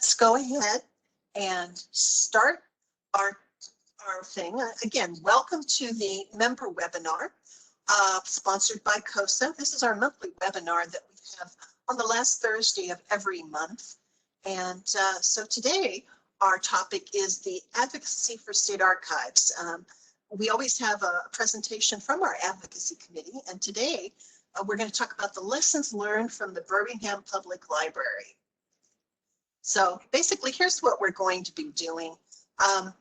let's go ahead and start our thing. Again, welcome to the member webinar sponsored by CoSA. This is our monthly webinar that we have on the last Thursday of every month. And so today our topic is the Advocacy for State Archives. We always have a presentation from our Advocacy Committee, and today we're going to talk about the lessons learned from the Birmingham Public Library. So basically, here's what we're going to be doing. I'm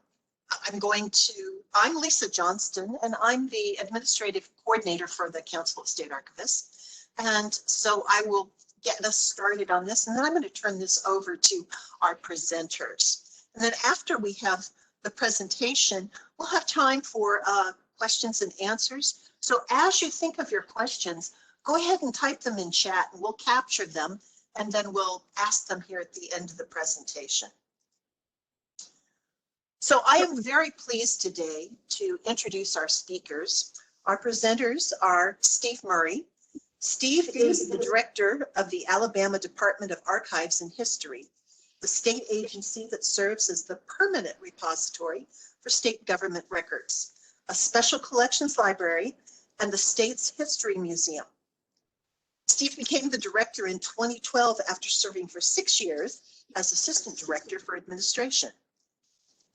Lisa Johnston, and I'm the Administrative Coordinator for the Council of State Archivists. And so I will get us started on this, and then I'm going to turn this over to our presenters. And then after we have the presentation, we'll have time for questions and answers. So as you think of your questions, go ahead and type them in chat, and we'll capture them, and then we'll ask them here at the end of the presentation. So I am very pleased today to introduce our speakers. Our presenters are Steve Murray. Steve is the director of the Alabama Department of Archives and History, the state agency that serves as the permanent repository for state government records, a special collections library, and the state's history museum. Steve became the director in 2012 after serving for 6 years as assistant director for administration.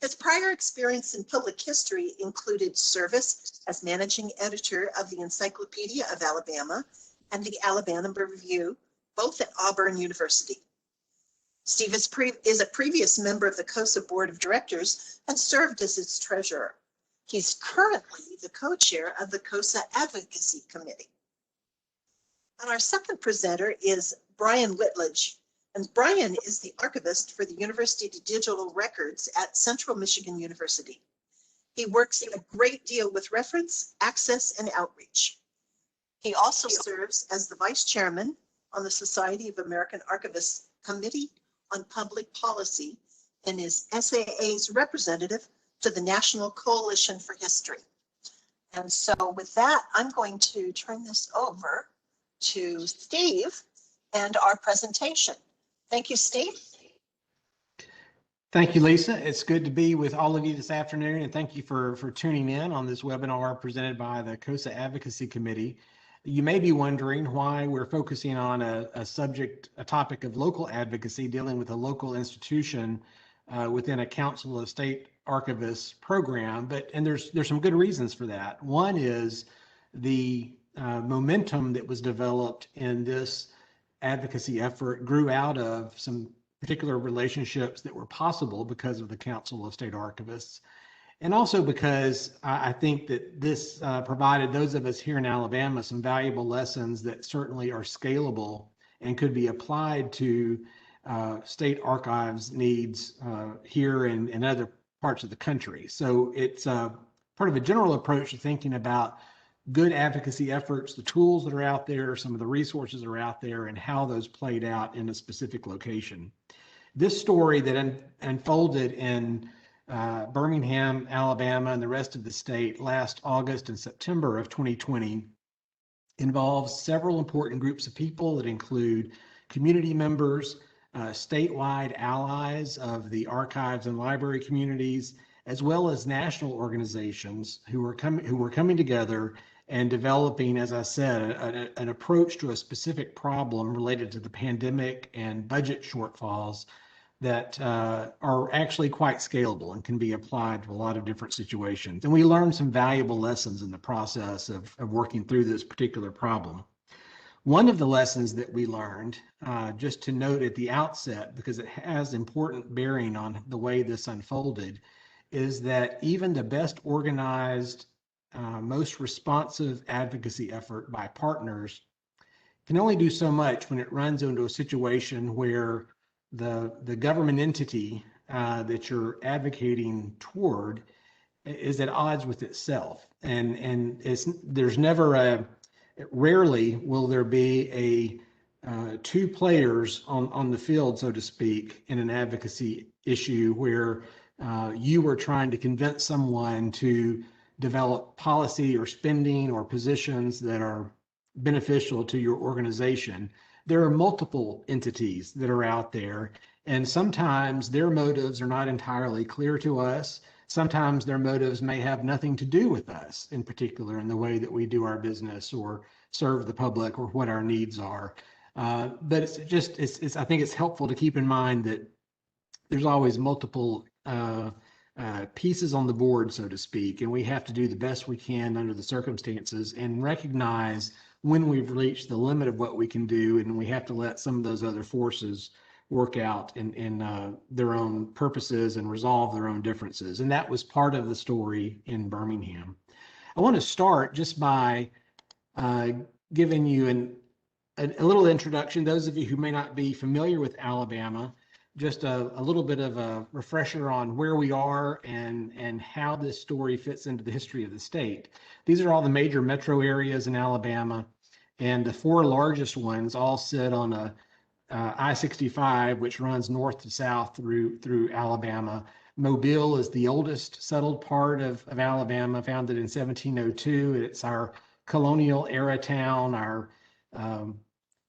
His prior experience in public history included service as managing editor of the Encyclopedia of Alabama and the Alabama Review, both at Auburn University. Steve is a previous member of the CoSA Board of Directors and served as its treasurer. He's currently the co-chair of the CoSA Advocacy Committee. And our second presenter is Brian Whitledge. And Brian is the archivist for the University of Digital Records at Central Michigan University. He works a great deal with reference, access, and outreach. He also serves as the vice chairman on the Society of American Archivists Committee on Public Policy and is SAA's representative to the National Coalition for History. And so with that, I'm going to turn this over to Steve and our presentation. Thank you, Steve. Thank you, Lisa. It's good to be with all of you this afternoon, and thank you for tuning in on this webinar presented by the CoSA Advocacy Committee. You may be wondering why we're focusing on a topic of local advocacy, dealing with a local institution within a Council of State Archivists program, and there's some good reasons for that. One is the momentum that was developed in this advocacy effort grew out of some particular relationships that were possible because of the Council of State Archivists. And also because I think that this provided those of us here in Alabama some valuable lessons that certainly are scalable and could be applied to state archives needs here and in other parts of the country. So it's part of a general approach to thinking about good advocacy efforts, the tools that are out there, some of the resources that are out there, and how those played out in a specific location. This story that unfolded in Birmingham, Alabama, and the rest of the state last August and September of 2020 involves several important groups of people that include community members, statewide allies of the archives and library communities, as well as national organizations who were coming together and developing, as I said, an approach to a specific problem related to the pandemic and budget shortfalls that are actually quite scalable and can be applied to a lot of different situations. And we learned some valuable lessons in the process of working through this particular problem. One of the lessons that we learned, just to note at the outset, because it has important bearing on the way this unfolded, is that even the best organized, most responsive advocacy effort by partners can only do so much when it runs into a situation where the government entity that you're advocating toward is at odds with itself. And there's never rarely will there be two players on the field, so to speak, in an advocacy issue where you were trying to convince someone to develop policy or spending or positions that are beneficial to your organization. There are multiple entities that are out there, And sometimes their motives are not entirely clear to us. Sometimes their motives may have nothing to do with us in particular in the way that we do our business or serve the public or what our needs are. But I think it's helpful to keep in mind that there's always multiple pieces on the board, so to speak, and we have to do the best we can under the circumstances and recognize when we've reached the limit of what we can do, and we have to let some of those other forces work out in their own purposes and resolve their own differences. And that was part of the story in Birmingham. I want to start just by giving you a little introduction. Those of you who may not be familiar with Alabama, just a little bit of a refresher on where we are and how this story fits into the history of the state. These are all the major metro areas in Alabama, and the four largest ones all sit on a I-65, which runs north to south through Alabama. Mobile is the oldest settled part of Alabama, founded in 1702. It's our colonial era town, our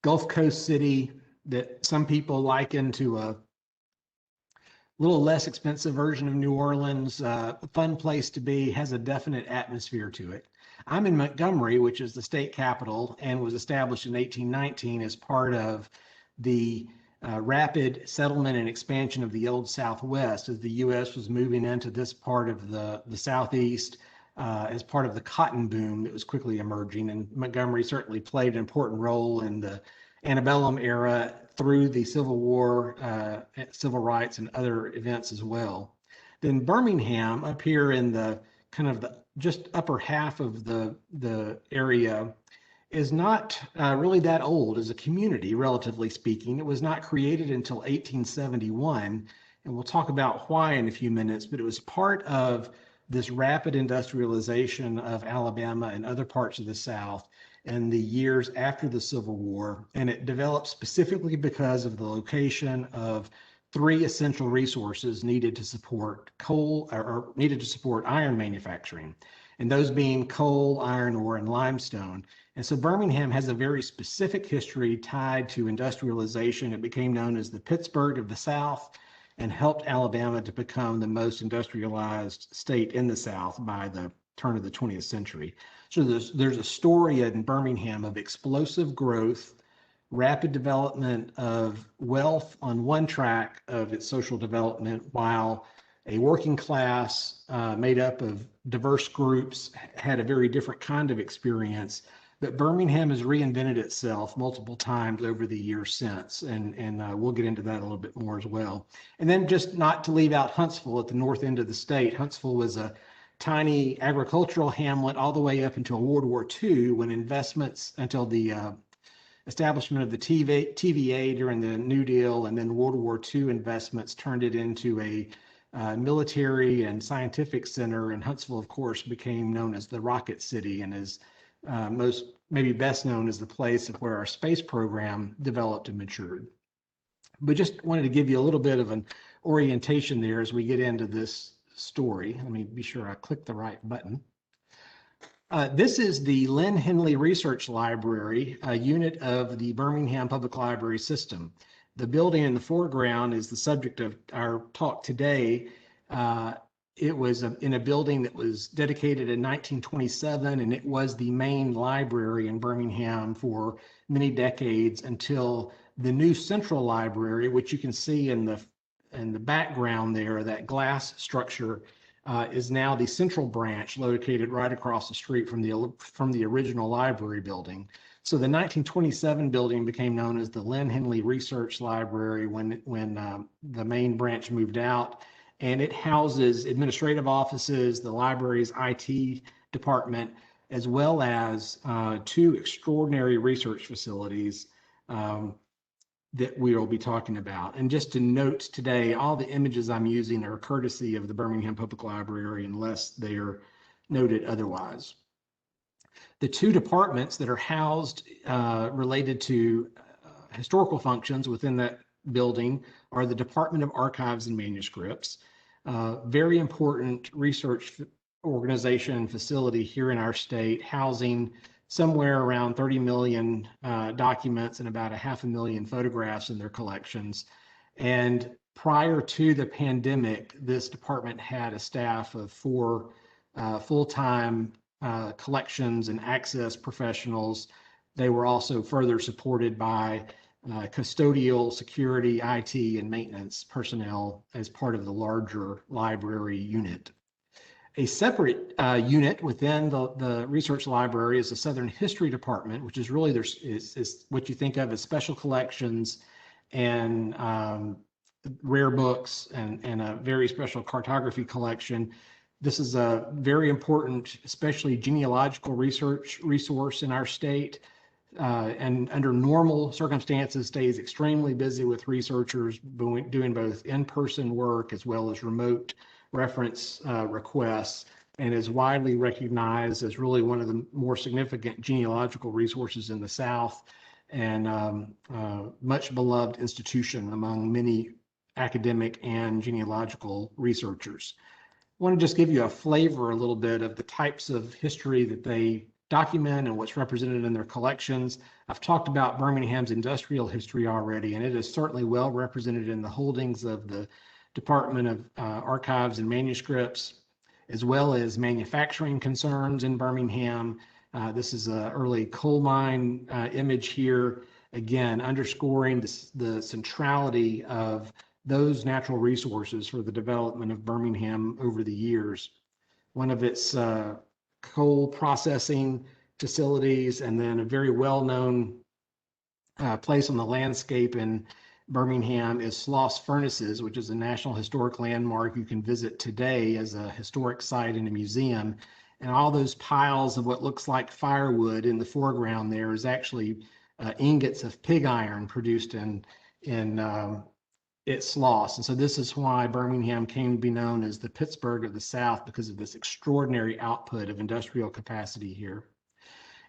Gulf Coast city that some people liken to a little less expensive version of New Orleans. A fun place to be, has a definite atmosphere to it. I'm in Montgomery, which is the state capital and was established in 1819 as part of the rapid settlement and expansion of the Old Southwest as the U.S. was moving into this part of the Southeast as part of the cotton boom that was quickly emerging. And Montgomery certainly played an important role in the antebellum era through the Civil War, civil rights, and other events as well. Then Birmingham, up here in the kind of the just upper half of the area, is not really that old as a community, relatively speaking. It was not created until 1871, and we'll talk about why in a few minutes, but it was part of this rapid industrialization of Alabama and other parts of the South in the years after the Civil War, and it developed specifically because of the location of three essential resources needed to support coal or needed to support iron manufacturing, and those being coal, iron ore, and limestone. And so Birmingham has a very specific history tied to industrialization. It became known as the Pittsburgh of the South and helped Alabama to become the most industrialized state in the South by the turn of the 20th century. So there's a story in Birmingham of explosive growth, rapid development of wealth on one track of its social development, while a working class made up of diverse groups had a very different kind of experience. But Birmingham has reinvented itself multiple times over the years since, and we'll get into that a little bit more as well. And then just not to leave out Huntsville at the north end of the state. Huntsville was a tiny agricultural hamlet all the way up until World War II, when investments, until the establishment of the TVA during the New Deal, and then World War II investments turned it into a military and scientific center. And Huntsville, of course, became known as the Rocket City, and is maybe best known as the place of where our space program developed and matured. But just wanted to give you a little bit of an orientation there as we get into this story. Let me be sure I click the right button. This is the Lynn Henley Research Library, a unit of the Birmingham Public Library system. The building in the foreground is the subject of our talk today. It was in a building that was dedicated in 1927, and it was the main library in Birmingham for many decades until the new central library, which you can see in the background there, that glass structure, is now the central branch located right across the street from the original library building. So the 1927 building became known as the Lynn Henley Research Library when the main branch moved out. And it houses administrative offices, the library's IT department, as well as two extraordinary research facilities that we will be talking about. And just to note today, all the images I'm using are courtesy of the Birmingham Public Library unless they are noted otherwise. The two departments that are housed related to historical functions within that building are the Department of Archives and Manuscripts, very important research organization and facility here in our state, housing somewhere around 30 million documents and about 500,000 photographs in their collections. And prior to the pandemic, this department had a staff of 4 full-time collections and access professionals. They were also further supported by custodial, security, IT, and maintenance personnel as part of the larger library unit. A separate unit within the research library is the Southern History Department, which is really is what you think of as special collections and rare books and a very special cartography collection. This is a very important, especially genealogical research resource in our state. And under normal circumstances, stays extremely busy with researchers doing both in-person work as well as remote reference requests, and is widely recognized as really one of the more significant genealogical resources in the South, and much beloved institution among many academic and genealogical researchers. I want to just give you a flavor a little bit of the types of history that they document and what's represented in their collections. I've talked about Birmingham's industrial history already, and it is certainly well represented in the holdings of the Department of Archives and Manuscripts, as well as manufacturing concerns in Birmingham. This is an early coal mine image here, again, underscoring the centrality of those natural resources for the development of Birmingham over the years. One of its coal processing facilities, and then a very well-known place on the landscape in Birmingham is Slos Furnaces, which is a National Historic Landmark you can visit today as a historic site in a museum. And all those piles of what looks like firewood in the foreground there is actually ingots of pig iron produced in its Slos. And so this is why Birmingham came to be known as the Pittsburgh of the South, because of this extraordinary output of industrial capacity here.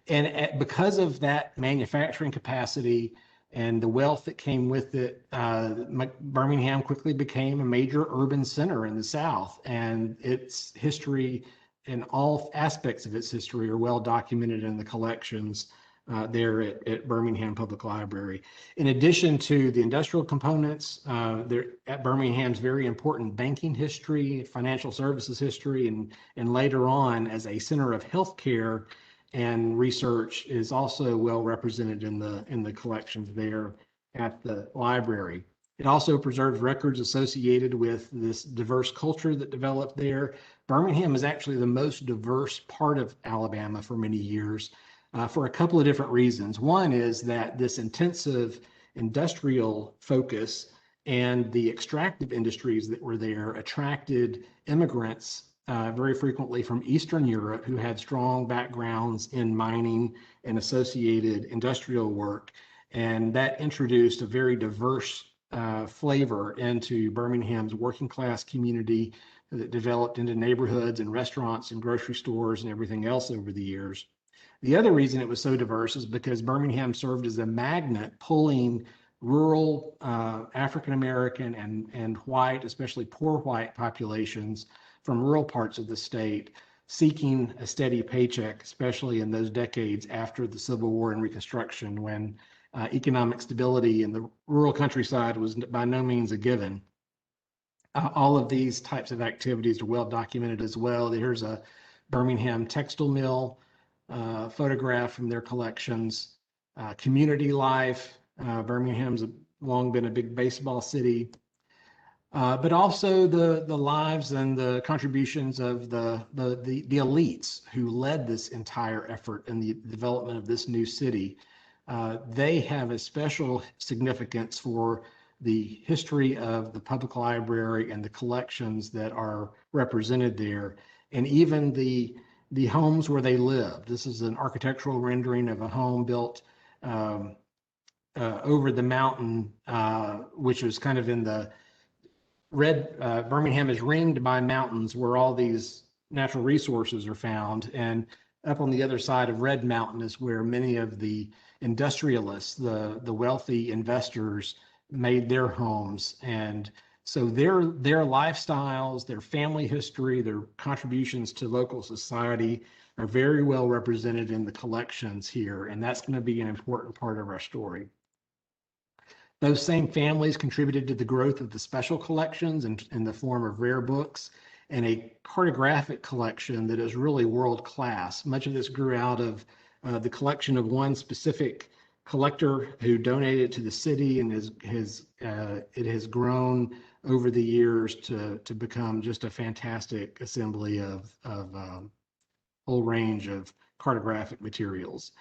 And because of that manufacturing capacity and the wealth that came with it, Birmingham quickly became a major urban center in the South, and its history and all aspects of its history are well documented in the collections there at Birmingham Public Library. In addition to the industrial components, there at Birmingham's very important banking history, financial services history, and later on as a center of healthcare and research is also well represented in the collections there at the library. It also preserves records associated with this diverse culture that developed there. Birmingham is actually the most diverse part of Alabama for many years, for a couple of different reasons. One is that this intensive industrial focus and the extractive industries that were there attracted immigrants very frequently from Eastern Europe who had strong backgrounds in mining and associated industrial work. And that introduced a very diverse flavor into Birmingham's working class community that developed into neighborhoods and restaurants and grocery stores and everything else over the years. The other reason it was so diverse is because Birmingham served as a magnet pulling rural African-American and white, especially poor white populations from rural parts of the state seeking a steady paycheck, especially in those decades after the Civil War and Reconstruction, when economic stability in the rural countryside was by no means a given. All of these types of activities are well documented as well. Here's a Birmingham textile mill photograph from their collections. Community life. Birmingham's long been a big baseball city, but also the lives and the contributions of the elites who led this entire effort in the development of this new city. They have a special significance for the history of the public library and the collections that are represented there, and even the homes where they live. This is an architectural rendering of a home built over the mountain, which was kind of in the red. Birmingham is ringed by mountains where all these natural resources are found, and up on the other side of Red Mountain is where many of the industrialists, the wealthy investors, made their homes. And so their lifestyles, their family history, their contributions to local society are very well represented in the collections here, and that's going to be an important part of our story. Those same families contributed to the growth of the special collections in the form of rare books and a cartographic collection that is really world class. Much of this grew out of the collection of one specific collector who donated to the city, and it has grown over the years to become just a fantastic assembly of whole range of cartographic materials.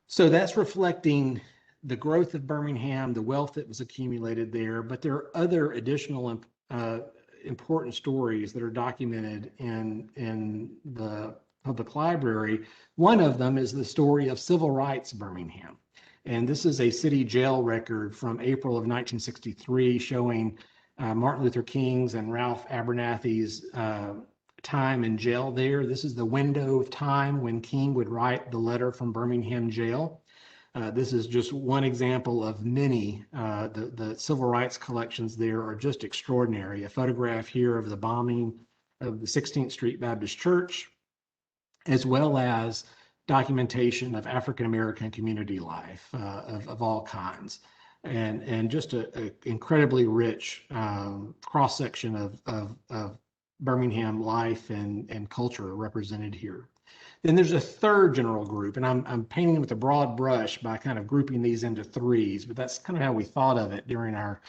So that's reflecting the growth of Birmingham, the wealth that was accumulated there, but there are other additional important stories that are documented in the public library. One of them is the story of civil rights Birmingham. And this is a city jail record from April of 1963 showing Martin Luther King's and Ralph Abernathy's time in jail there. This is the window of time when King would write the letter from Birmingham jail. This is just one example of many. The civil rights collections there are just extraordinary. A photograph here of the bombing of the 16th Street Baptist Church, as well as documentation of African-American community life of all kinds. And just an incredibly rich cross-section of Birmingham life and culture represented here. Then there's a third general group, and I'm painting with a broad brush by kind of grouping these into threes, but that's kind of how we thought of it during our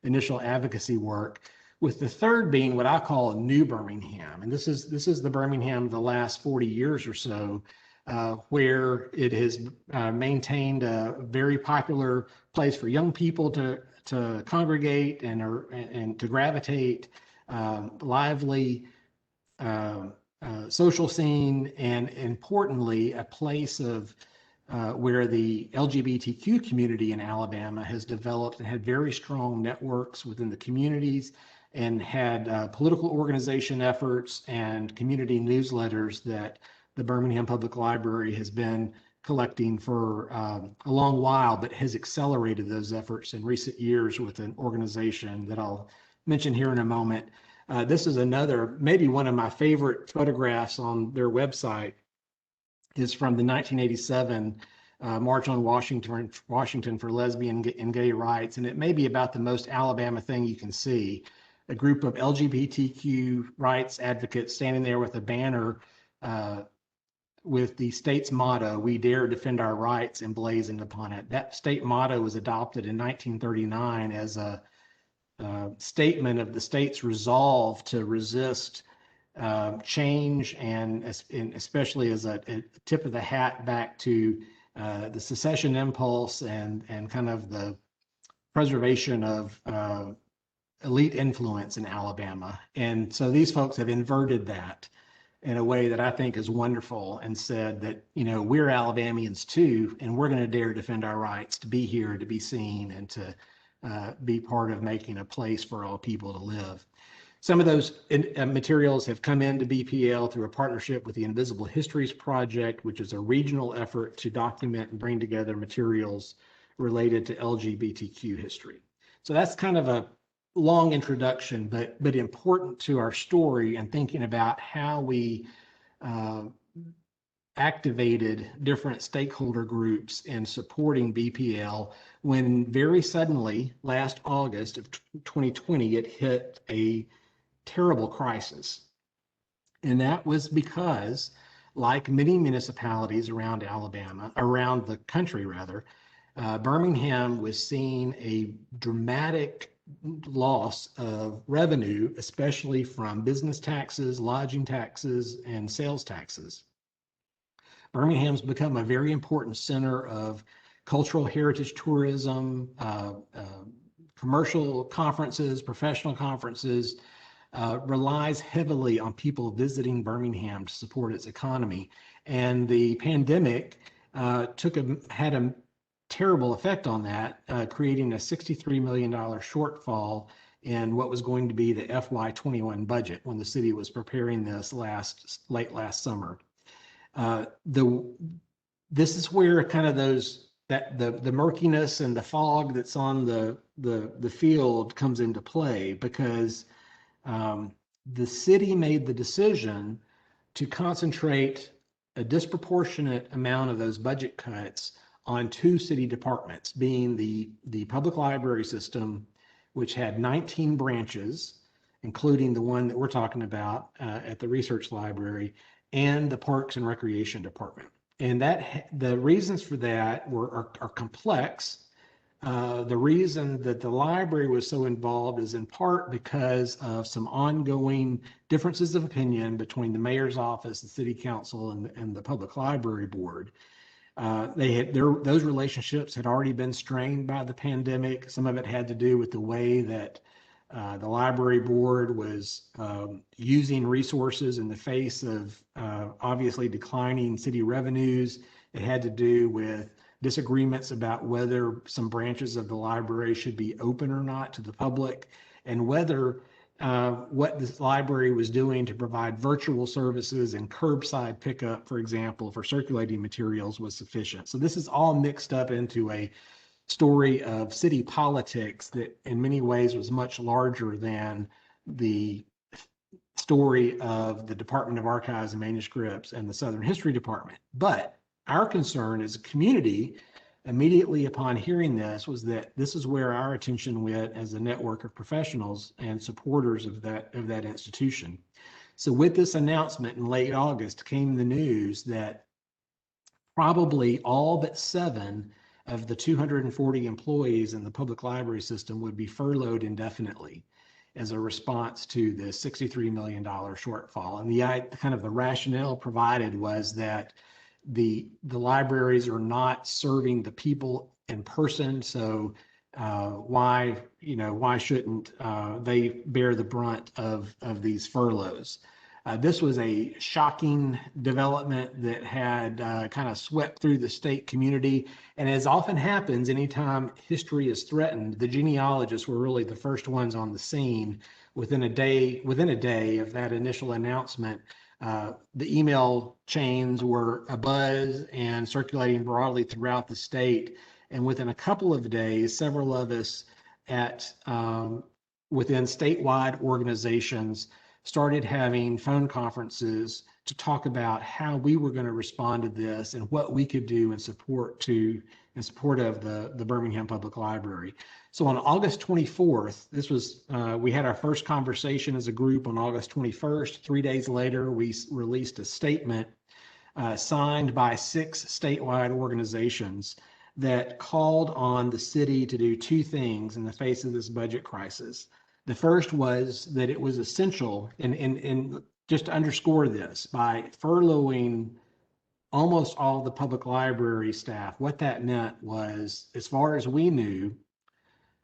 initial advocacy work, with the third being what I call a new Birmingham. And this is the Birmingham of the last 40 years or so, where it has maintained a very popular place for young people to congregate and to gravitate, lively social scene, and importantly, a place of where the LGBTQ community in Alabama has developed and had very strong networks within the communities, and had political organization efforts and community newsletters that the Birmingham Public Library has been collecting for a long while, but has accelerated those efforts in recent years with an organization that I'll mention here in a moment. This is another, maybe one of my favorite photographs on their website, is from the 1987 March on Washington for Lesbian and Gay Rights. And it may be about the most Alabama thing you can see. A group of LGBTQ rights advocates standing there with a banner with the state's motto, "We dare defend our rights," emblazoned upon it. That state motto was adopted in 1939 as a statement of the state's resolve to resist change, and especially as a tip of the hat back to the secession impulse and kind of the preservation of elite influence in Alabama. And so these folks have inverted that in a way that I think is wonderful, and said that, you know, we're Alabamians too, and we're going to dare defend our rights to be here, to be seen, and to be part of making a place for all people to live. Some of those materials have come into BPL through a partnership with the Invisible Histories Project, which is a regional effort to document and bring together materials related to LGBTQ history. So that's kind of a long introduction, but important to our story, and thinking about how we activated different stakeholder groups in supporting BPL when very suddenly last August of 2020 it hit a terrible crisis. And that was because, like many municipalities around Alabama, around the country rather, Birmingham was seeing a dramatic loss of revenue, especially from business taxes, lodging taxes, and sales taxes. Birmingham's become a very important center of cultural heritage tourism, commercial conferences, professional conferences, relies heavily on people visiting Birmingham to support its economy. And the pandemic had a terrible effect on that, creating a $63 million shortfall in what was going to be the FY21 budget when the city was preparing this late last summer. This is where kind of the murkiness and the fog that's on the field comes into play, because the city made the decision to concentrate a disproportionate amount of those budget cuts on two city departments, being the public library system, which had 19 branches, including the one that we're talking about at the research library, and the Parks and Recreation Department. And the reasons for that are complex. The reason that the library was so involved is in part because of some ongoing differences of opinion between the mayor's office, the city council, and the public library board. Those relationships had already been strained by the pandemic. Some of it had to do with the way that the library board was using resources in the face of obviously declining city revenues. It had to do with disagreements about whether some branches of the library should be open or not to the public, and whether what this library was doing to provide virtual services and curbside pickup, for example, for circulating materials was sufficient. So this is all mixed up into a story of city politics that in many ways was much larger than the story of the Department of Archives and Manuscripts and the Southern History Department. But our concern as a community immediately upon hearing this was that this is where our attention went as a network of professionals and supporters of that institution. So with this announcement in late August came the news that probably all but 7 of the 240 employees in the public library system would be furloughed indefinitely as a response to the $63 million shortfall. And the rationale provided was that the libraries are not serving the people in person, so why shouldn't they bear the brunt of these furloughs? This was a shocking development that had kind of swept through the state community. And as often happens, anytime history is threatened, the genealogists were really the first ones on the scene. Within a day of that initial announcement, the email chains were abuzz and circulating broadly throughout the state. And within a couple of days, several of us within statewide organizations started having phone conferences to talk about how we were going to respond to this and what we could do in support of the Birmingham Public Library. So on August 24th, we had our first conversation as a group on August 21st. 3 days later, we released a statement signed by 6 statewide organizations that called on the city to do 2 things in the face of this budget crisis. The first was that it was essential, and just to underscore this, by furloughing almost all the public library staff, what that meant was, as far as we knew,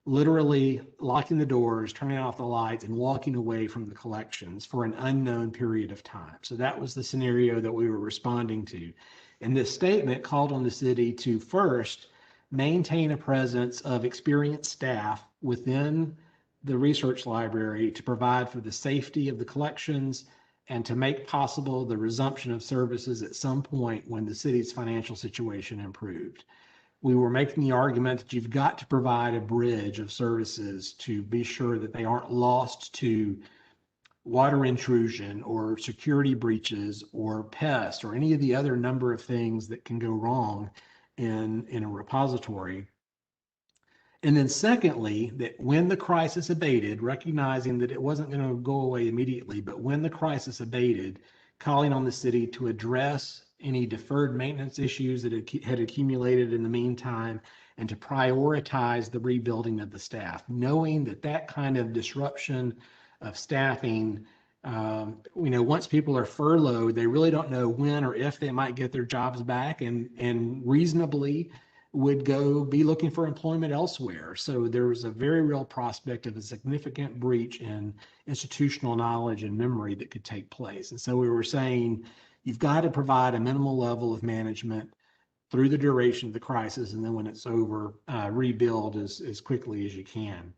literally locking the doors, turning off the lights, and walking away from the collections for an unknown period of time. So that was the scenario that we were responding to. And this statement called on the city to first maintain a presence of experienced staff within the research library to provide for the safety of the collections and to make possible the resumption of services at some point when the city's financial situation improved. We were making the argument that you've got to provide a bridge of services to be sure that they aren't lost to water intrusion or security breaches or pests or any of the other number of things that can go wrong in a repository. And then secondly, that when the crisis abated, recognizing that it wasn't going to go away immediately, but when the crisis abated, calling on the city to address any deferred maintenance issues that had accumulated in the meantime and to prioritize the rebuilding of the staff, knowing that kind of disruption of staffing, once people are furloughed, they really don't know when or if they might get their jobs back, and reasonably would go be looking for employment elsewhere. So there was a very real prospect of a significant breach in institutional knowledge and memory that could take place. And so we were saying, you've got to provide a minimal level of management through the duration of the crisis, and then when it's over, rebuild as quickly as you can.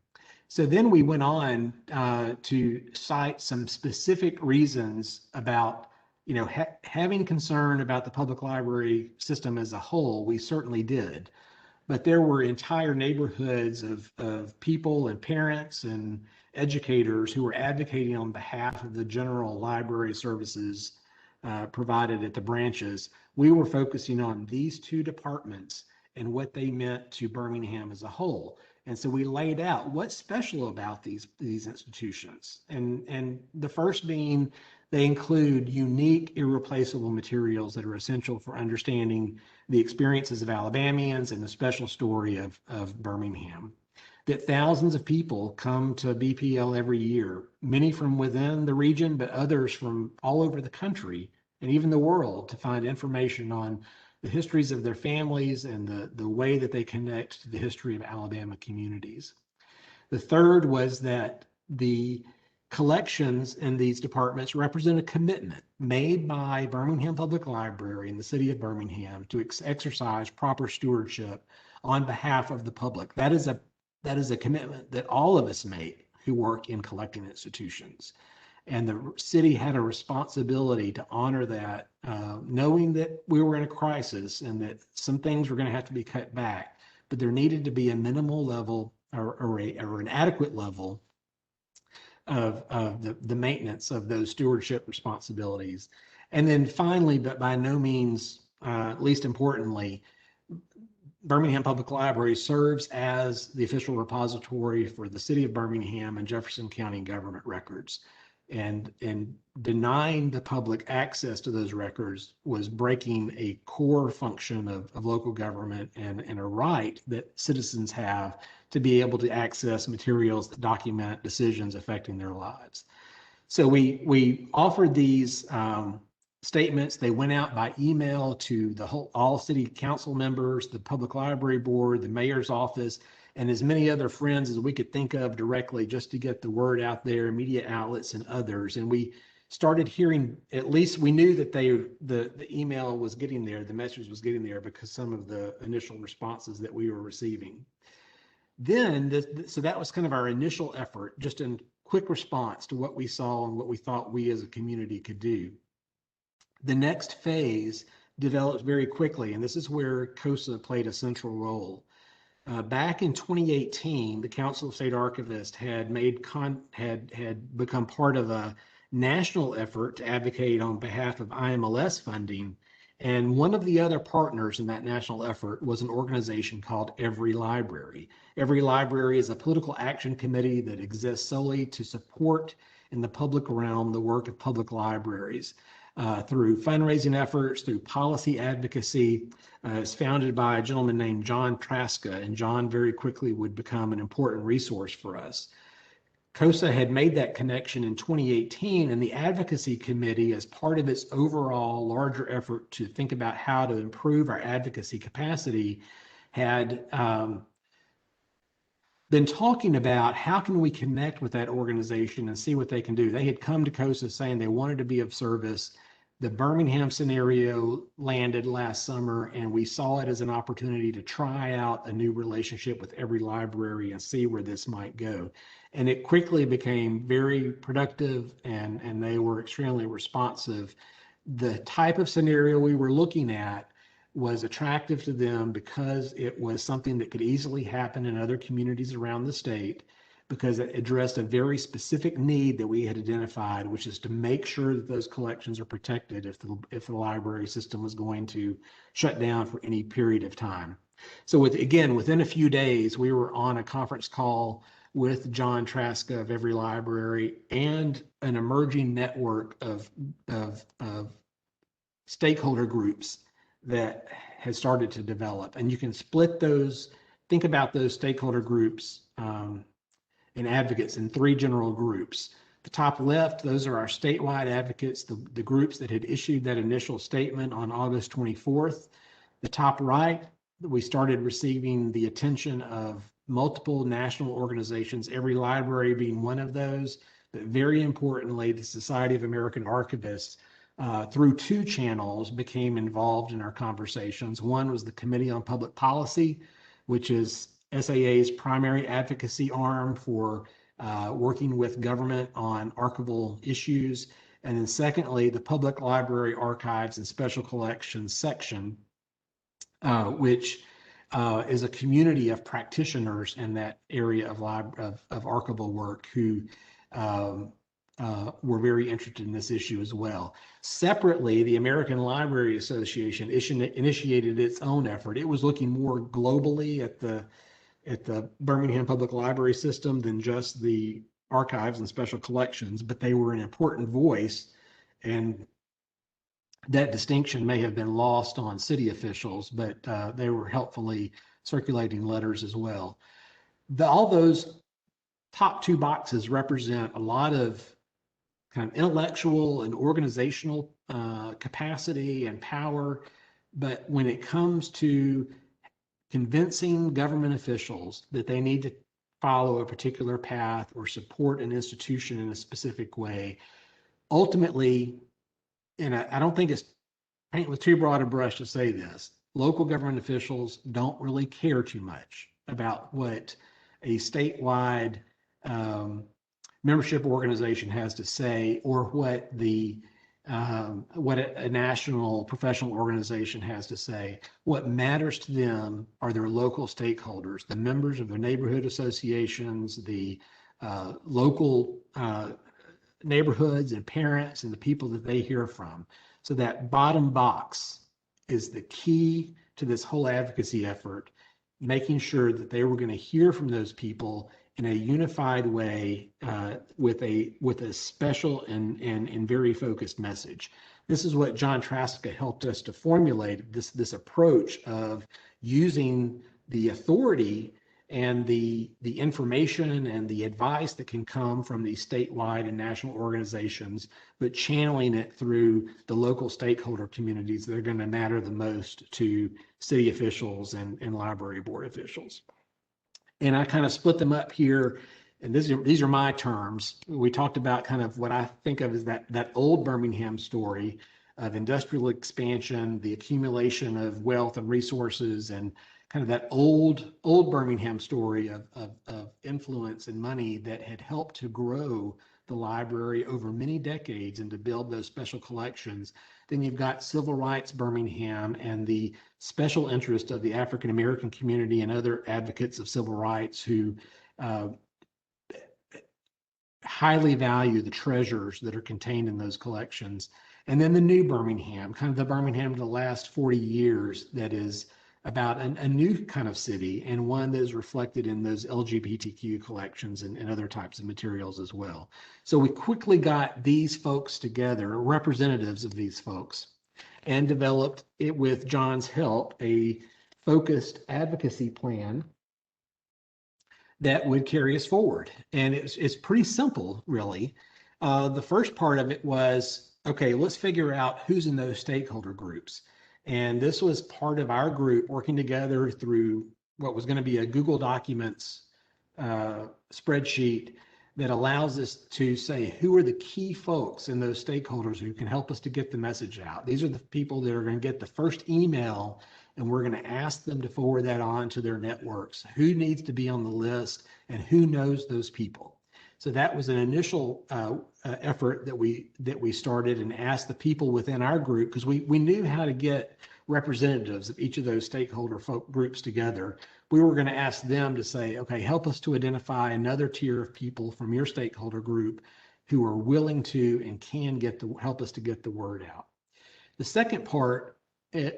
So then we went on to cite some specific reasons about having concern about the public library system as a whole. We certainly did, but there were entire neighborhoods of people and parents and educators who were advocating on behalf of the general library services provided at the branches. We were focusing on these 2 departments and what they meant to Birmingham as a whole. And so we laid out what's special about these institutions. And the first being they include unique, irreplaceable materials that are essential for understanding the experiences of Alabamians and the special story of Birmingham. That thousands of people come to BPL every year, many from within the region, but others from all over the country and even the world, to find information on the histories of their families and the way that they connect to the history of Alabama communities. The third was that the collections in these departments represent a commitment made by Birmingham Public Library in the city of Birmingham to exercise proper stewardship on behalf of the public. That is a commitment that all of us make who work in collecting institutions. And the city had a responsibility to honor that, knowing that we were in a crisis and that some things were going to have to be cut back, but there needed to be a minimal level or an adequate level of the maintenance of those stewardship responsibilities. And then finally, but by no means least importantly, Birmingham Public Library serves as the official repository for the city of Birmingham and Jefferson County government records. And denying the public access to those records was breaking a core function of local government and a right that citizens have to be able to access materials that document decisions affecting their lives. So we offered these statements. They went out by email to all city council members, the public library board, the mayor's office, and as many other friends as we could think of directly, just to get the word out there, media outlets and others. And we started hearing, at least we knew that the email was getting there, the message was getting there because some of the initial responses that we were receiving. Then, so that was kind of our initial effort, just in quick response to what we saw and what we thought we as a community could do. The next phase developed very quickly, and this is where CoSA played a central role. Back in 2018, the Council of State Archivists had become part of a national effort to advocate on behalf of IMLS funding. And one of the other partners in that national effort was an organization called EveryLibrary. EveryLibrary is a political action committee that exists solely to support in the public realm the work of public libraries. Through fundraising efforts, through policy advocacy. It's founded by a gentleman named John Traska, and John very quickly would become an important resource for us. CoSA had made that connection in 2018, and the Advocacy Committee, as part of its overall larger effort to think about how to improve our advocacy capacity, had been talking about how can we connect with that organization and see what they can do. They had come to CoSA saying they wanted to be of service. The Birmingham scenario landed last summer, and we saw it as an opportunity to try out a new relationship with EveryLibrary and see where this might go. And it quickly became very productive, and they were extremely responsive. The type of scenario we were looking at was attractive to them because it was something that could easily happen in other communities around the state, because it addressed a very specific need that we had identified, which is to make sure that those collections are protected if the library system was going to shut down for any period of time. So within a few days, we were on a conference call with John Traska of EveryLibrary and an emerging network of stakeholder groups that has started to develop. And you can split those, think about those stakeholder groups and advocates in three general groups. The top left, those are our statewide advocates, the groups that had issued that initial statement on August 24th. The top right, we started receiving the attention of multiple national organizations, EveryLibrary being one of those, but very importantly, the Society of American Archivists, through two channels, became involved in our conversations. One was the Committee on Public Policy, which is SAA's primary advocacy arm for working with government on archival issues. And then secondly, the Public Library Archives and Special Collections section, which is a community of practitioners in that area of archival work who were very interested in this issue as well. Separately, the American Library Association initiated its own effort. It was looking more globally at the Birmingham Public Library system than just the archives and special collections, but they were an important voice, and that distinction may have been lost on city officials, but they were helpfully circulating letters as well. All those top two boxes represent a lot of kind of intellectual and organizational capacity and power, but when it comes to convincing government officials that they need to follow a particular path or support an institution in a specific way, ultimately, and I don't think it's paint with too broad a brush to say this, local government officials don't really care too much about what a statewide membership organization has to say, or what a national professional organization has to say. What matters to them are their local stakeholders, the members of their neighborhood associations, the local neighborhoods and parents and the people that they hear from. So that bottom box is the key to this whole advocacy effort, making sure that they were going to hear from those people in a unified way with a special and very focused message. This is what John Traska helped us to formulate, this approach of using the authority and the information and the advice that can come from these statewide and national organizations, but channeling it through the local stakeholder communities that are going to matter the most to city officials and library board officials. And I kind of split them up here, and these are my terms. We talked about kind of what I think of as that old Birmingham story of industrial expansion, the accumulation of wealth and resources, and kind of that old Birmingham story of influence and money that had helped to grow the library over many decades and to build those special collections. Then you've got civil rights Birmingham and the special interest of the African American community and other advocates of civil rights who highly value the treasures that are contained in those collections. And then the new Birmingham, kind of the Birmingham of the last 40 years, that is about a new kind of city, and one that is reflected in those LGBTQ collections and other types of materials as well. So we quickly got these folks together, representatives of these folks, and developed it with John's help, a focused advocacy plan that would carry us forward. And it's pretty simple, really. The first part of it was, okay, let's figure out who's in those stakeholder groups. And this was part of our group working together through what was going to be a Google Documents spreadsheet that allows us to say, who are the key folks in those stakeholders who can help us to get the message out? These are the people that are going to get the first email, and we're going to ask them to forward that on to their networks. Who needs to be on the list, and who knows those people? So that was an initial effort that we started, and asked the people within our group, because we knew how to get representatives of each of those stakeholder groups together. We were going to ask them to say, okay, help us to identify another tier of people from your stakeholder group who are willing to and can help us to get the word out. The second part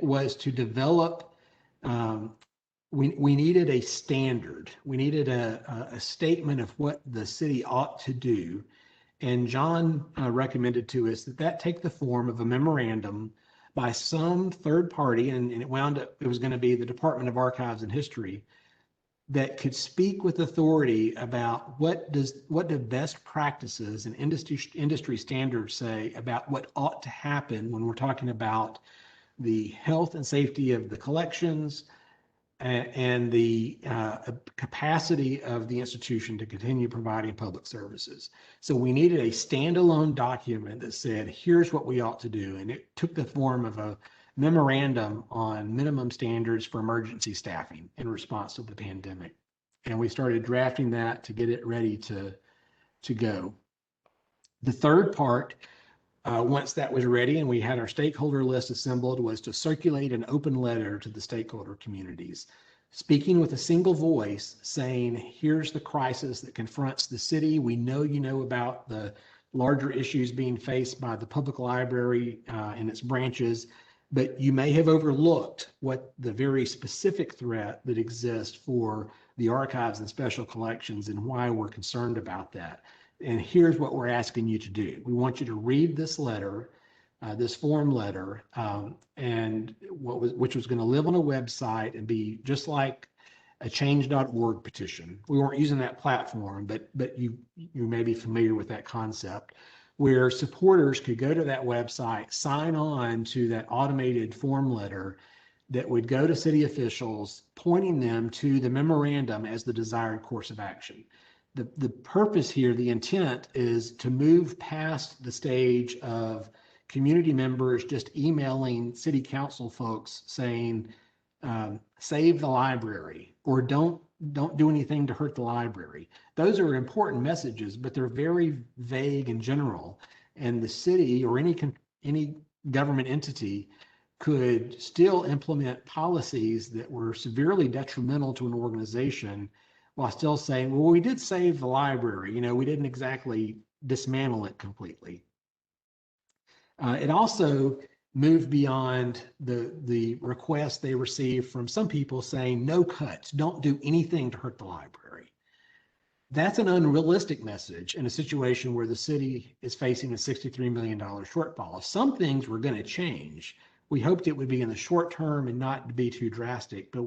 was to develop. We needed a standard. We needed a statement of what the city ought to do. And John recommended to us that take the form of a memorandum by some third party, and it was going to be the Department of Archives and History, that could speak with authority about what do best practices and industry standards say about what ought to happen when we're talking about the health and safety of the collections, and the capacity of the institution to continue providing public services. So we needed a standalone document that said, here's what we ought to do. And it took the form of a memorandum on minimum standards for emergency staffing in response to the pandemic. And we started drafting that to get it ready to go. The third part, once that was ready and we had our stakeholder list assembled, was to circulate an open letter to the stakeholder communities, speaking with a single voice, saying, here's the crisis that confronts the city. We know you know about the larger issues being faced by the public library and its branches, but you may have overlooked what the very specific threat that exists for the archives and special collections and why we're concerned about that. And here's what we're asking you to do. We want you to read this letter, this form letter, which was going to live on a website and be just like a change.org petition. We weren't using that platform, but you may be familiar with that concept, where supporters could go to that website, sign on to that automated form letter that would go to city officials, pointing them to the memorandum as the desired course of action. The purpose here, the intent, is to move past the stage of community members just emailing city council folks saying, save the library, or don't do anything to hurt the library. Those are important messages, but they're very vague and general. And the city or any government entity could still implement policies that were severely detrimental to an organization while still saying, well, we did save the library. You know, we didn't exactly dismantle it completely. It also moved beyond the request they received from some people saying no cuts, don't do anything to hurt the library. That's an unrealistic message in a situation where the city is facing a $63 million shortfall. Some things were going to change. We hoped it would be in the short term and not be too drastic, but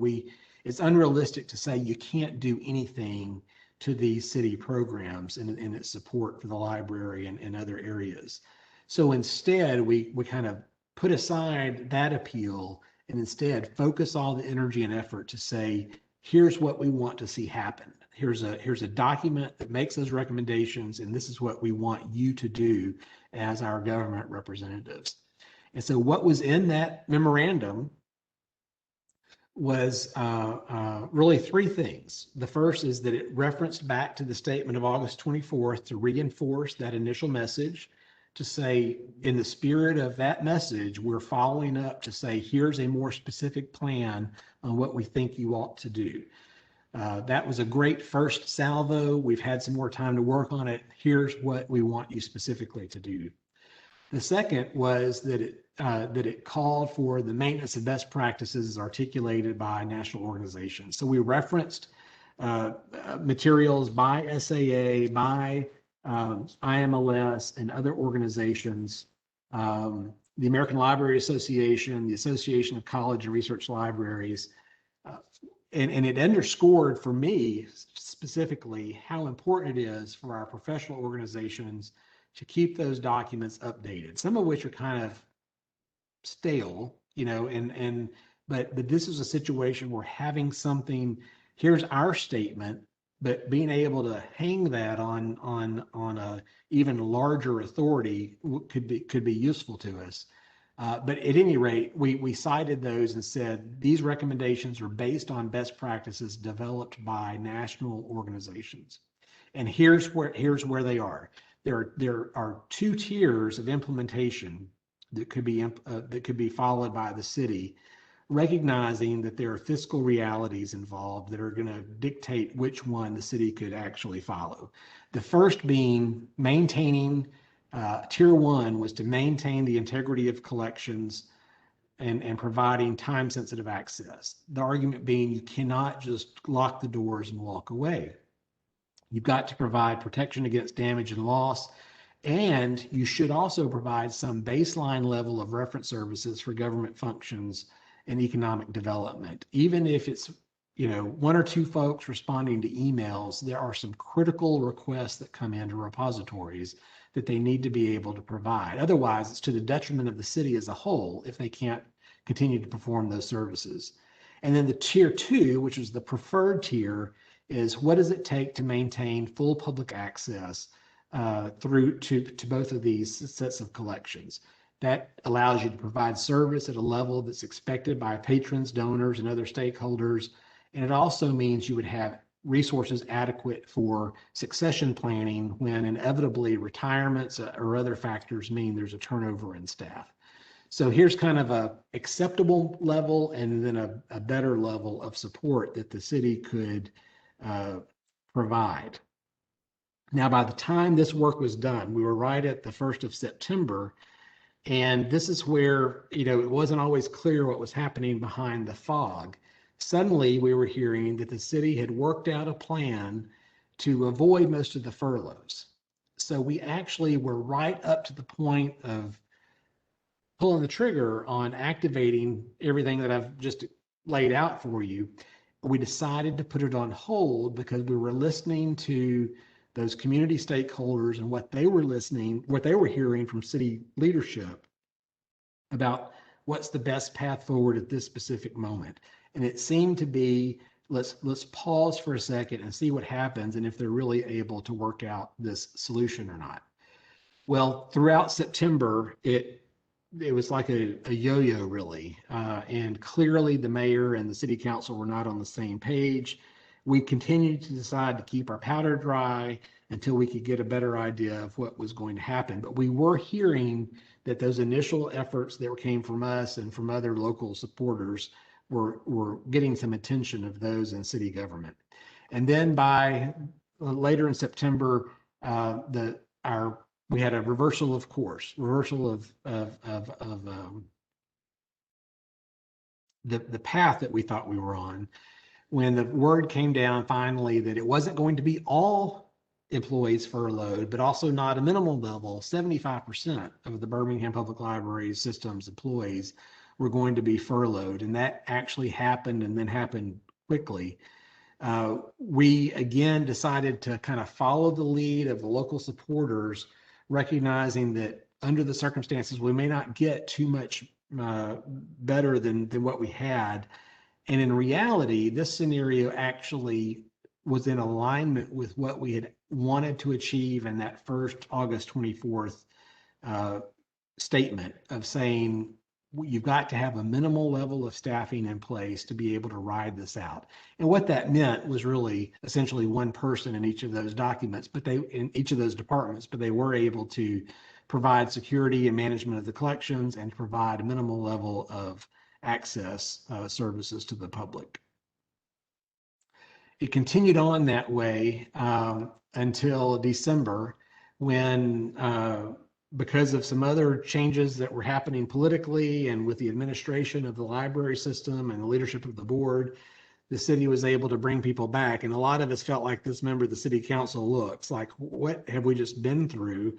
it's unrealistic to say you can't do anything to these city programs and its support for the library and other areas. So instead, we kind of put aside that appeal and instead focus all the energy and effort to say, here's what we want to see happen. Here's a document that makes those recommendations, and this is what we want you to do as our government representatives. And so what was in that memorandum was really three things. The first is that it referenced back to the statement of August 24th to reinforce that initial message, to say, in the spirit of that message, we're following up to say, here's a more specific plan on what we think you ought to do. That was a great first salvo. We've had some more time to work on it. Here's what we want you specifically to do. The second was that it called for the maintenance of best practices as articulated by national organizations. So we referenced materials by SAA, by IMLS, and other organizations, the American Library Association, the Association of College and Research Libraries, and it underscored for me specifically how important it is for our professional organizations to keep those documents updated, some of which are kind of stale, you know, but this is a situation where having something, here's our statement, but being able to hang that on a even larger authority could be useful to us. But at any rate, we cited those and said these recommendations are based on best practices developed by national organizations. And here's where they are. There are two tiers of implementation that could be followed by the city, recognizing that there are fiscal realities involved that are going to dictate which one the city could actually follow. The first being maintaining, tier one was to maintain the integrity of collections and providing time-sensitive access. The argument being you cannot just lock the doors and walk away. You've got to provide protection against damage and loss, and you should also provide some baseline level of reference services for government functions and economic development. Even if it's, you know, one or two folks responding to emails, there are some critical requests that come into repositories that they need to be able to provide. Otherwise, it's to the detriment of the city as a whole if they can't continue to perform those services. And then the tier two, which is the preferred tier, is what does it take to maintain full public access through to both of these sets of collections. That allows you to provide service at a level that's expected by patrons, donors, and other stakeholders. And it also means you would have resources adequate for succession planning when inevitably retirements or other factors mean there's a turnover in staff. So here's kind of a acceptable level and then a better level of support that the city could provide. Now, by the time this work was done, we were right at the 1st of September. And this is where, it wasn't always clear what was happening behind the fog. Suddenly, we were hearing that the city had worked out a plan to avoid most of the furloughs. So we actually were right up to the point of pulling the trigger on activating everything that I've just laid out for you. We decided to put it on hold because we were listening to those community stakeholders and what they were hearing from city leadership about what's the best path forward at this specific moment. And it seemed to be, let's pause for a second and see what happens and if they're really able to work out this solution or not. Well, throughout September, it was like a yo-yo, really. And clearly the mayor and the city council were not on the same page. We continued to decide to keep our powder dry until we could get a better idea of what was going to happen. But we were hearing that those initial efforts that came from us and from other local supporters were getting some attention of those in city government. And then by later in September, we had a reversal of course, reversal of the path that we thought we were on, when the word came down finally that it wasn't going to be all employees furloughed, but also not a minimal level. 75% of the Birmingham Public Library system's employees were going to be furloughed, and that actually happened, and then happened quickly. We again decided to kind of follow the lead of the local supporters, recognizing that under the circumstances, we may not get too much better than what we had. And in reality, this scenario actually was in alignment with what we had wanted to achieve in that first August 24th statement of saying, you've got to have a minimal level of staffing in place to be able to ride this out. And what that meant was really essentially one person in each of those documents, in each of those departments, but they were able to provide security and management of the collections and provide a minimal level of access services to the public. It continued on that way until December, when because of some other changes that were happening politically and with the administration of the library system and the leadership of the board, the city was able to bring people back. And a lot of us felt like this member of the city council looks like, what have we just been through?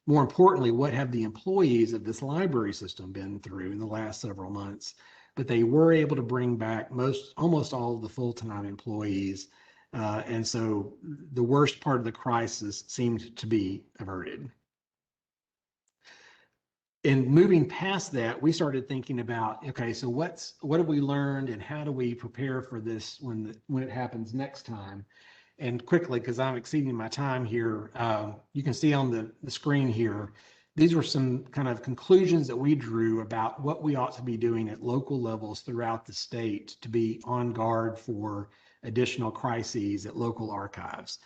More importantly, what have the employees of this library system been through in the last several months? But they were able to bring back almost all of the full-time employees. And so the worst part of the crisis seemed to be averted. And moving past that, we started thinking about, okay, so what have we learned and how do we prepare for this when it happens next time? And quickly, because I'm exceeding my time here, you can see on the screen here, these were some kind of conclusions that we drew about what we ought to be doing at local levels throughout the state to be on guard for additional crises at local archives.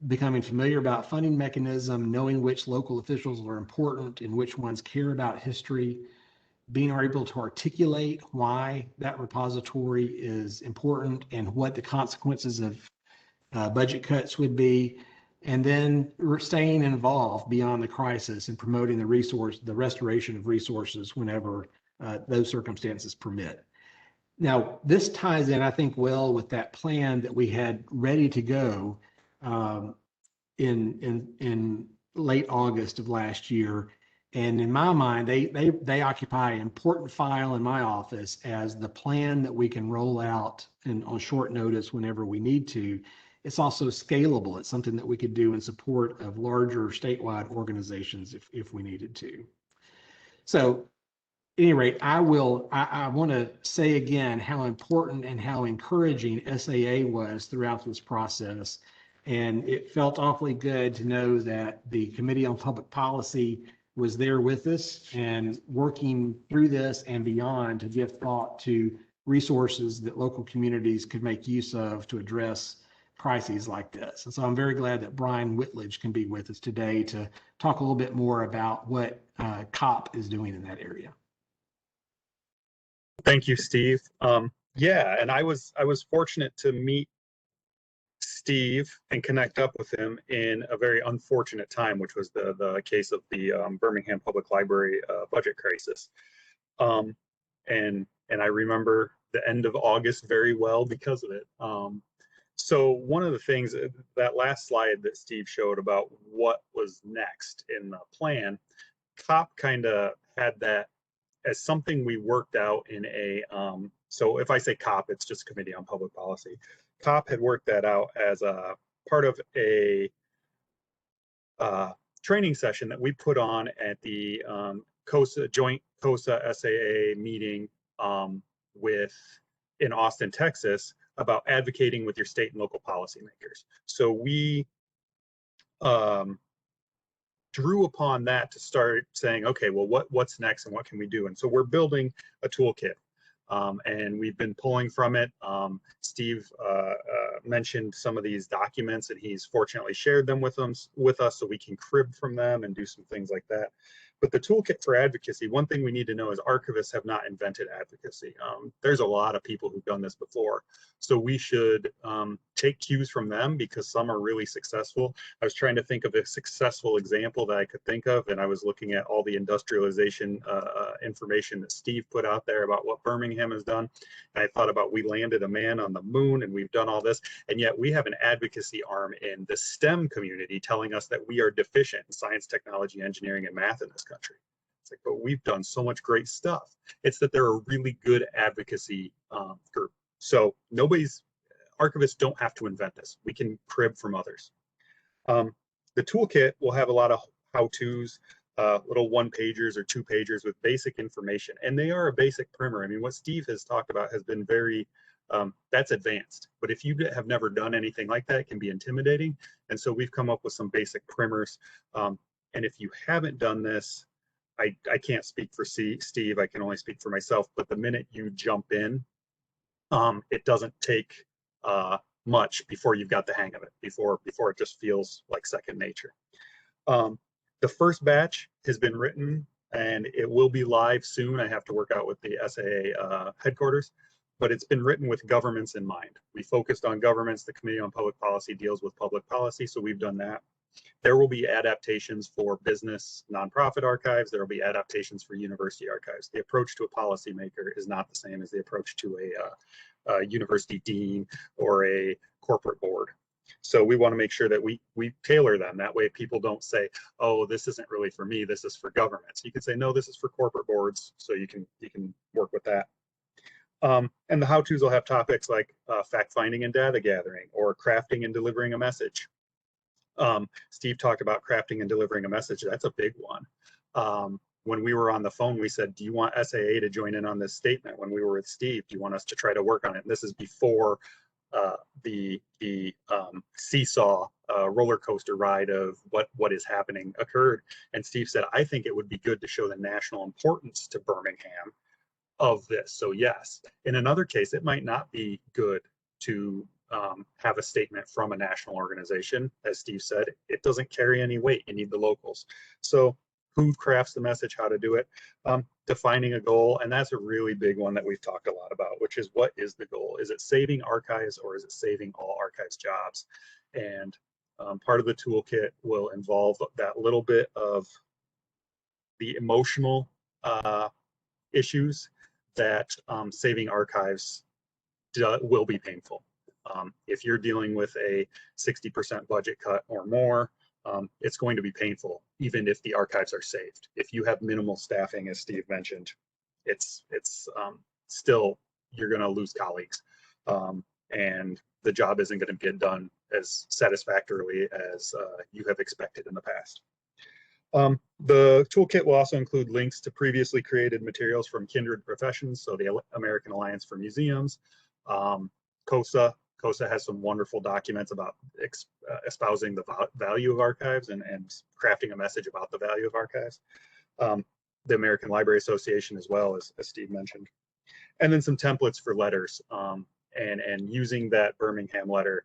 Becoming familiar about funding mechanism, knowing which local officials are important and which ones care about history, being able to articulate why that repository is important and what the consequences of budget cuts would be, and then staying involved beyond the crisis and promoting the restoration of resources whenever those circumstances permit. Now, this ties in, I think, well with that plan that we had ready to go in late August of last year. And in my mind, they occupy an important file in my office as the plan that we can roll out on short notice whenever we need to. It's also scalable. It's something that we could do in support of larger statewide organizations if we needed to. So at any rate, I want to say again how important and how encouraging SAA was throughout this process. And it felt awfully good to know that the Committee on Public Policy was there with us and working through this and beyond to give thought to resources that local communities could make use of to address crises like this. And so I'm very glad that Brian Whitledge can be with us today to talk a little bit more about what COP is doing in that area. Thank you, Steve. Yeah, and I was fortunate to meet Steve and connect up with him in a very unfortunate time, which was the case of the Birmingham Public Library budget crisis. And I remember the end of August very well because of it. So one of the things, that last slide that Steve showed about what was next in the plan, COP kind of had that as something we worked out in a, so if I say COP, it's just Committee on Public Policy. COP had worked that out as a part of a training session that we put on at the CoSA, joint CoSA SAA meeting in Austin, Texas, about advocating with your state and local policymakers. So we drew upon that to start saying, okay, well, what's next and what can we do? And so we're building a toolkit, and we've been pulling from it. Steve mentioned some of these documents, and he's fortunately shared them with us so we can crib from them and do some things like that. But the toolkit for advocacy, one thing we need to know is archivists have not invented advocacy. There's a lot of people who've done this before. So we should take cues from them because some are really successful. I was trying to think of a successful example that I could think of, and I was looking at all the industrialization information that Steve put out there about what Birmingham has done. And I thought about, we landed a man on the moon and we've done all this, and yet we have an advocacy arm in the STEM community telling us that we are deficient in science, technology, engineering, and math in this country. It's like, but we've done so much great stuff. It's that they're a really good advocacy group. So archivists don't have to invent this. We can crib from others. The toolkit will have a lot of how-tos, little one-pagers or two-pagers with basic information, and they are a basic primer. I mean, what Steve has talked about has been very, that's advanced, but if you have never done anything like that, it can be intimidating. And so we've come up with some basic primers. And if you haven't done this, I can't speak for Steve, I can only speak for myself, but the minute you jump in, it doesn't take much before you've got the hang of it, before it just feels like second nature. The first batch has been written and it will be live soon. I have to work out with the SAA headquarters, but it's been written with governments in mind. We focused on governments. The Committee on Public Policy deals with public policy, so we've done that. There will be adaptations for business nonprofit archives. There will be adaptations for university archives. The approach to a policymaker is not the same as the approach to a university dean or a corporate board. So we want to make sure that we tailor them. That way people don't say, oh, this isn't really for me, this is for governments. You can say, no, this is for corporate boards, so you can work with that. And the how-tos will have topics like fact-finding and data gathering, or crafting and delivering a message. Steve talked about crafting and delivering a message. That's a big one. When we were on the phone, we said, do you want SAA to join in on this statement? When we were with Steve, do you want us to try to work on it? And this is before the seesaw roller coaster ride of what is happening occurred. And Steve said, I think it would be good to show the national importance to Birmingham of this. So yes, in another case, it might not be good to have a statement from a national organization. As Steve said, it doesn't carry any weight. You need the locals. So who crafts the message, how to do it, defining a goal. And that's a really big one that we've talked a lot about, which is, what is the goal? Is it saving archives, or is it saving all archives jobs? And part of the toolkit will involve that little bit of the emotional issues that saving archives will be painful. If you're dealing with a 60% budget cut or more, it's going to be painful, even if the archives are saved. If you have minimal staffing, as Steve mentioned, it's still, you're going to lose colleagues, and the job isn't going to get done as satisfactorily as you have expected in the past. The toolkit will also include links to previously created materials from kindred professions, so the American Alliance for Museums, CoSA. CoSA has some wonderful documents about espousing the value of archives and crafting a message about the value of archives. The American Library Association as well, as Steve mentioned. And then some templates for letters, and using that Birmingham letter.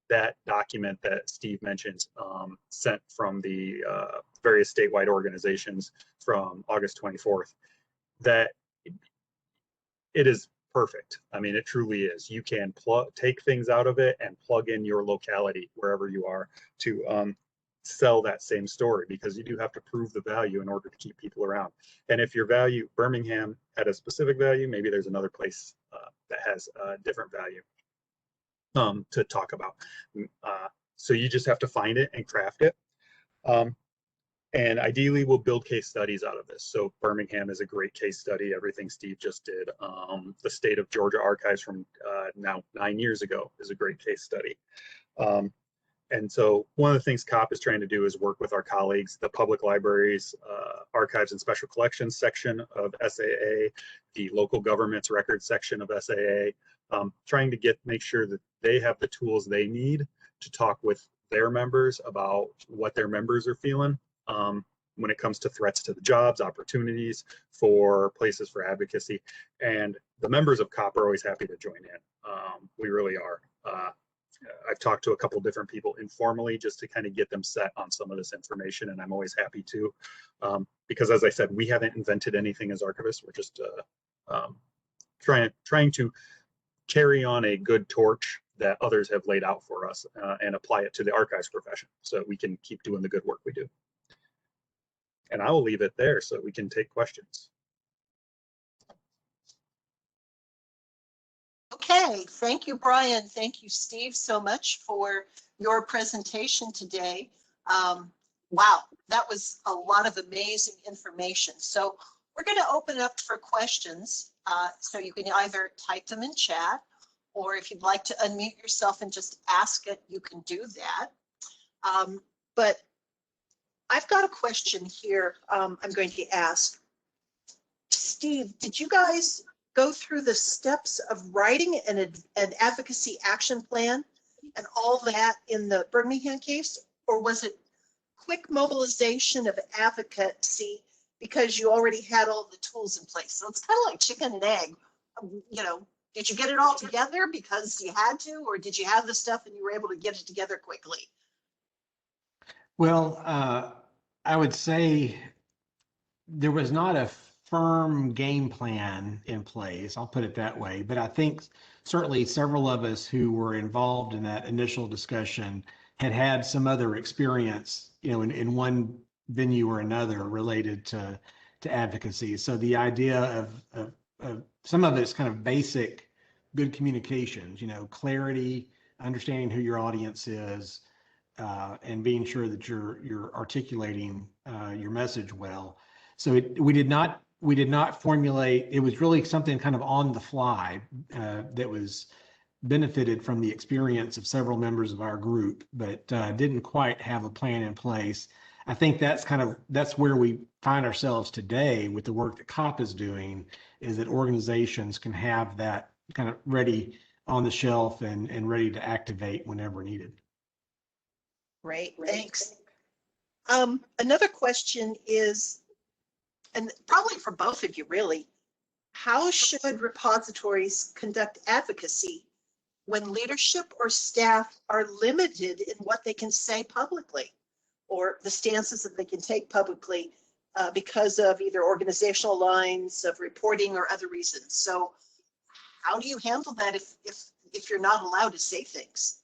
That document that Steve mentions, sent from the various statewide organizations from August 24th, that it is perfect. I mean, it truly is. You can take things out of it and plug in your locality wherever you are to sell that same story, because you do have to prove the value in order to keep people around. And if your value, Birmingham had a specific value, maybe there's another place that has a different value to talk about. So you just have to find it and craft it. And ideally we'll build case studies out of this. So Birmingham is a great case study. Everything Steve just did. The state of Georgia archives from now 9 years ago is a great case study. And so one of the things COP is trying to do is work with our colleagues, the public libraries, archives and special collections section of SAA, the local government's records section of SAA, trying to make sure that they have the tools they need to talk with their members about what their members are feeling when it comes to threats to the jobs, opportunities for places for advocacy. And the members of COP are always happy to join in. We really are. I've talked to a couple different people informally just to kind of get them set on some of this information, and I'm always happy to, because as I said, we haven't invented anything as archivists. We're just trying to carry on a good torch that others have laid out for us and apply it to the archives profession so that we can keep doing the good work we do. And I will leave it there so we can take questions. Okay, thank you, Brian. Thank you, Steve, so much for your presentation today. Wow, that was a lot of amazing information. So we're going to open up for questions. So you can either type them in chat, or if you'd like to unmute yourself and just ask it, you can do that. But I've got a question here I'm going to ask. Steve, did you guys go through the steps of writing an advocacy action plan and all that in the Birmingham case? Or was it quick mobilization of advocacy because you already had all the tools in place? So it's kind of like chicken and egg. You know, did you get it all together because you had to, or did you have the stuff and you were able to get it together quickly? Well, I would say there was not a firm game plan in place, I'll put it that way, but I think certainly several of us who were involved in that initial discussion had some other experience, you know, in one venue or another related to advocacy. So the idea of some of it's kind of basic good communications, you know, clarity, understanding who your audience is, and being sure that you're articulating your message well. So we did not formulate. It was really something kind of on the fly that was benefited from the experience of several members of our group, but didn't quite have a plan in place. I think that's where we find ourselves today with the work that COP is doing, is that organizations can have that kind of ready on the shelf and ready to activate whenever needed. Great, thanks. Another question is, and probably for both of you really, how should repositories conduct advocacy when leadership or staff are limited in what they can say publicly, or the stances that they can take publicly because of either organizational lines of reporting or other reasons? So how do you handle that if you're not allowed to say things?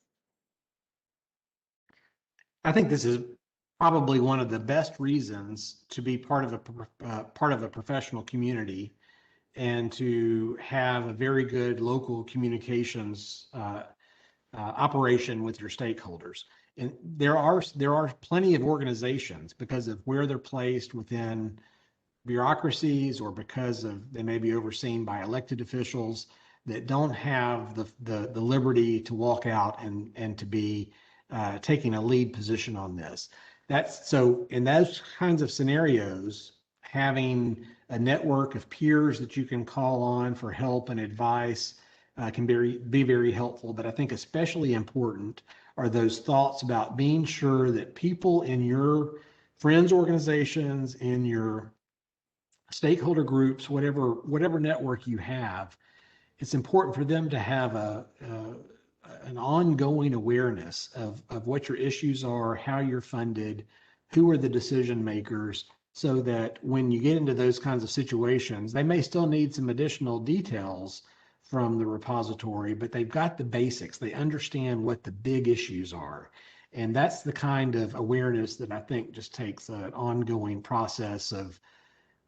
I think this is probably one of the best reasons to be part of a professional community and to have a very good local communications operation with your stakeholders. And there are plenty of organizations, because of where they're placed within bureaucracies or because they may be overseen by elected officials, that don't have the liberty to walk out and to be taking a lead position on this. So in those kinds of scenarios, having a network of peers that you can call on for help and advice can be very helpful. But I think especially important are those thoughts about being sure that people in your friends organizations, in your stakeholder groups, whatever network you have, it's important for them to have an ongoing awareness of what your issues are, how you're funded, who are the decision makers, so that when you get into those kinds of situations, they may still need some additional details from the repository, but they've got the basics. They understand what the big issues are. And that's the kind of awareness that I think just takes an ongoing process of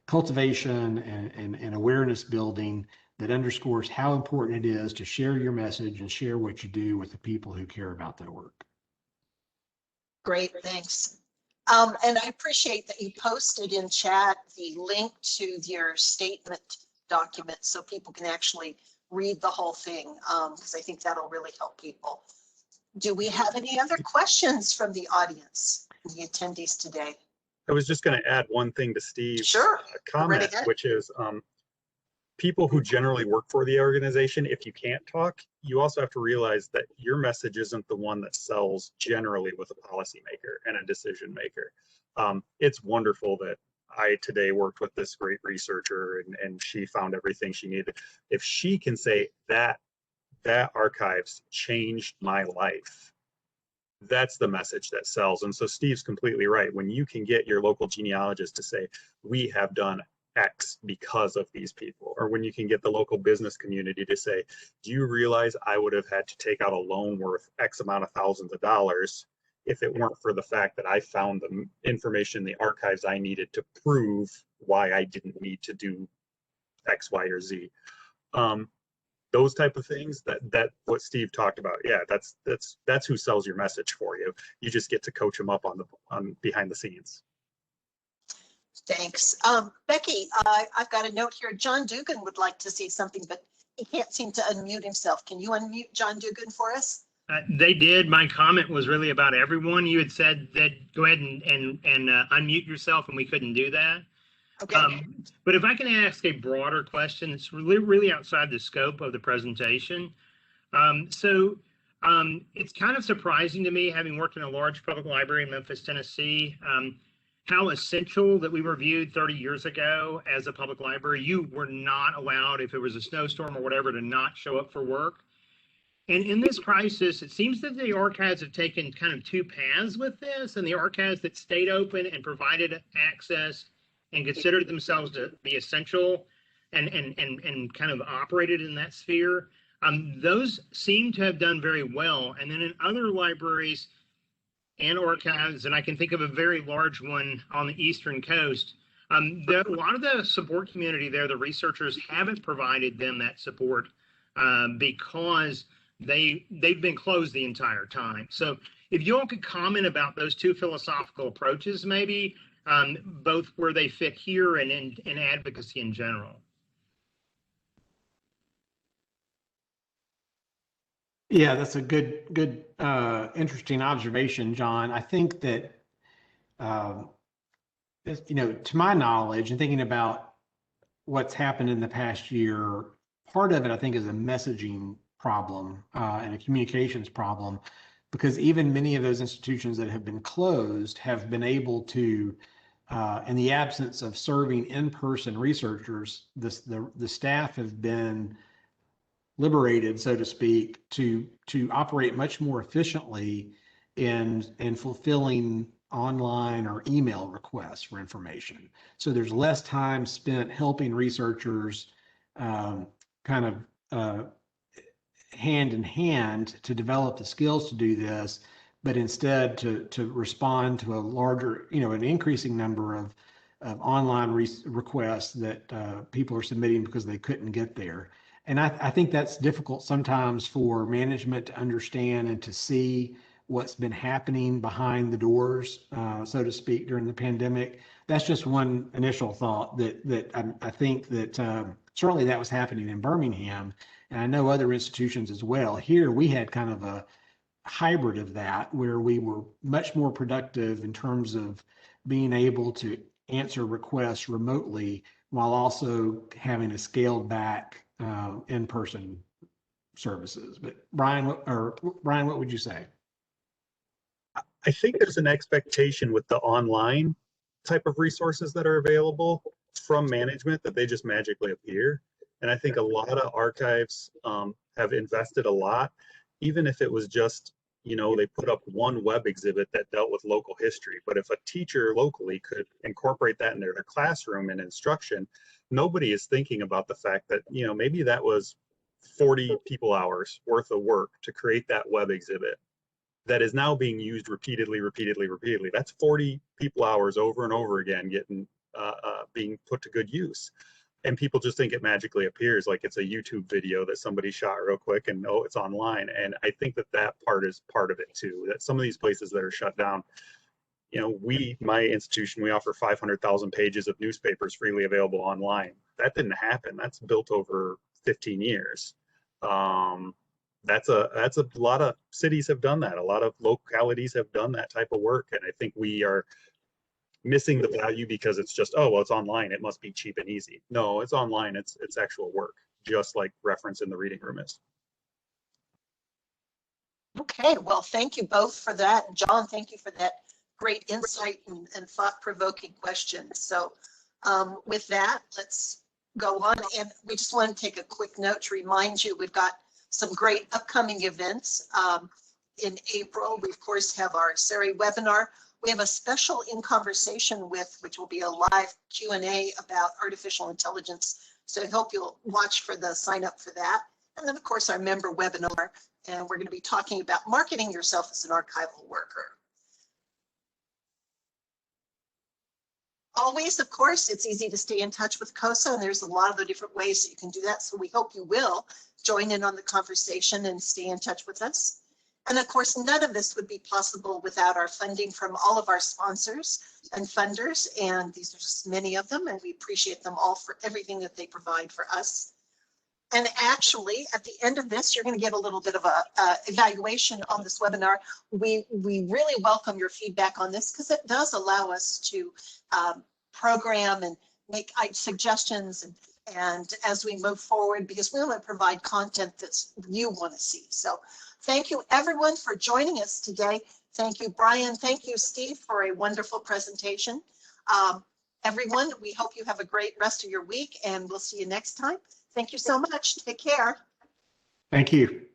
cultivation and awareness building that underscores how important it is to share your message and share what you do with the people who care about that work. Great, thanks. And I appreciate that you posted in chat the link to your statement document so people can actually read the whole thing, because I think that'll really help people. Do we have any other questions from the audience, the attendees today? I was just going to add one thing to Steve's Sure. comment, which is people who generally work for the organization, if you can't talk, you also have to realize that your message isn't the one that sells generally with a policymaker and a decision maker. It's wonderful that I today worked with this great researcher and she found everything she needed. If she can say that archives changed my life, that's the message that sells. And so Steve's completely right. When you can get your local genealogist to say, we have done X because of these people, or when you can get the local business community to say, do you realize I would have had to take out a loan worth X amount of thousands of dollars if it weren't for the fact that I found the information in the archives I needed to prove why I didn't need to do X, Y, or Z. Those type of things, that what Steve talked about, yeah, that's who sells your message for you. You just get to coach them up on behind the scenes. Thanks. Becky, I've got a note here. John Dugan would like to say something, but he can't seem to unmute himself. Can you unmute John Dugan for us? They did. My comment was really about everyone. You had said that go ahead and unmute yourself, and we couldn't do that. Okay. But if I can ask a broader question, it's really outside the scope of the presentation. It's kind of surprising to me, having worked in a large public library in Memphis, Tennessee, how essential that we were viewed 30 years ago as a public library. You were not allowed, if it was a snowstorm or whatever, to not show up for work. And in this crisis, it seems that the archives have taken kind of two paths with this, and the archives that stayed open and provided access and considered themselves to be essential and kind of operated in that sphere, those seem to have done very well. And then in other libraries and archives, and I can think of a very large one on the Eastern Coast, a lot of the support community there, the researchers, haven't provided them that support because they've been closed the entire time. So if you all could comment about those two philosophical approaches, maybe, both where they fit here and in advocacy in general. Yeah, that's a good, interesting observation, John. I think that, to my knowledge and thinking about what's happened in the past year, part of it, I think, is a messaging problem and a communications problem, because even many of those institutions that have been closed have been able to, in the absence of serving in-person researchers, the staff have been liberated, so to speak, to operate much more efficiently in fulfilling online or email requests for information. So there's less time spent helping researchers kind of hand in hand to develop the skills to do this, but instead to respond to a larger, an increasing number of online requests that people are submitting because they couldn't get there. And I think that's difficult sometimes for management to understand and to see what's been happening behind the doors, so to speak, during the pandemic. That's just one initial thought that I think that certainly that was happening in Birmingham, and I know other institutions as well. Here we had kind of a hybrid of that, where we were much more productive in terms of being able to answer requests remotely while also having a scaled back in-person services. But Brian, what would you say? I think there's an expectation with the online type of resources that are available from management that they just magically appear. And I think a lot of archives have invested a lot, even if it was just, they put up one web exhibit that dealt with local history. But if a teacher locally could incorporate that into their classroom and instruction, nobody is thinking about the fact that, maybe that was 40 people hours worth of work to create that web exhibit that is now being used repeatedly. That's 40 people hours over and over again getting being put to good use. And people just think it magically appears like it's a YouTube video that somebody shot real quick and oh, it's online. And I think that that part is part of it too, that some of these places that are shut down, you know, my institution, we offer 500,000 pages of newspapers freely available online. That didn't happen. That's built over 15 years. That's a lot of cities have done that. A lot of localities have done that type of work. And I think we are missing the value because it's just, oh, well, it's online, it must be cheap and easy. No, it's online, it's actual work, just like reference in the reading room is. Okay, well, thank you both for that. John, thank you for that great insight and thought-provoking questions. So with that, let's go on. And we just want to take a quick note to remind you, we've got some great upcoming events. In April, we of course have our SERI webinar. We have a special In Conversation With, which will be a live Q&A about artificial intelligence. So I hope you'll watch for the sign up for that. And then of course our member webinar, and we're going to be talking about marketing yourself as an archival worker. Always, of course, it's easy to stay in touch with CoSA, and there's a lot of the different ways that you can do that. So we hope you will join in on the conversation and stay in touch with us. And of course, none of this would be possible without our funding from all of our sponsors and funders. And these are just many of them, and we appreciate them all for everything that they provide for us. And actually, at the end of this, you're going to get a little bit of a evaluation on this webinar. We really welcome your feedback on this because it does allow us to program and make suggestions and as we move forward, because we want to provide content that you want to see. So thank you everyone for joining us today. Thank you, Brian. Thank you, Steve, for a wonderful presentation. Everyone, we hope you have a great rest of your week, and we'll see you next time. Thank you so much. Take care. Thank you.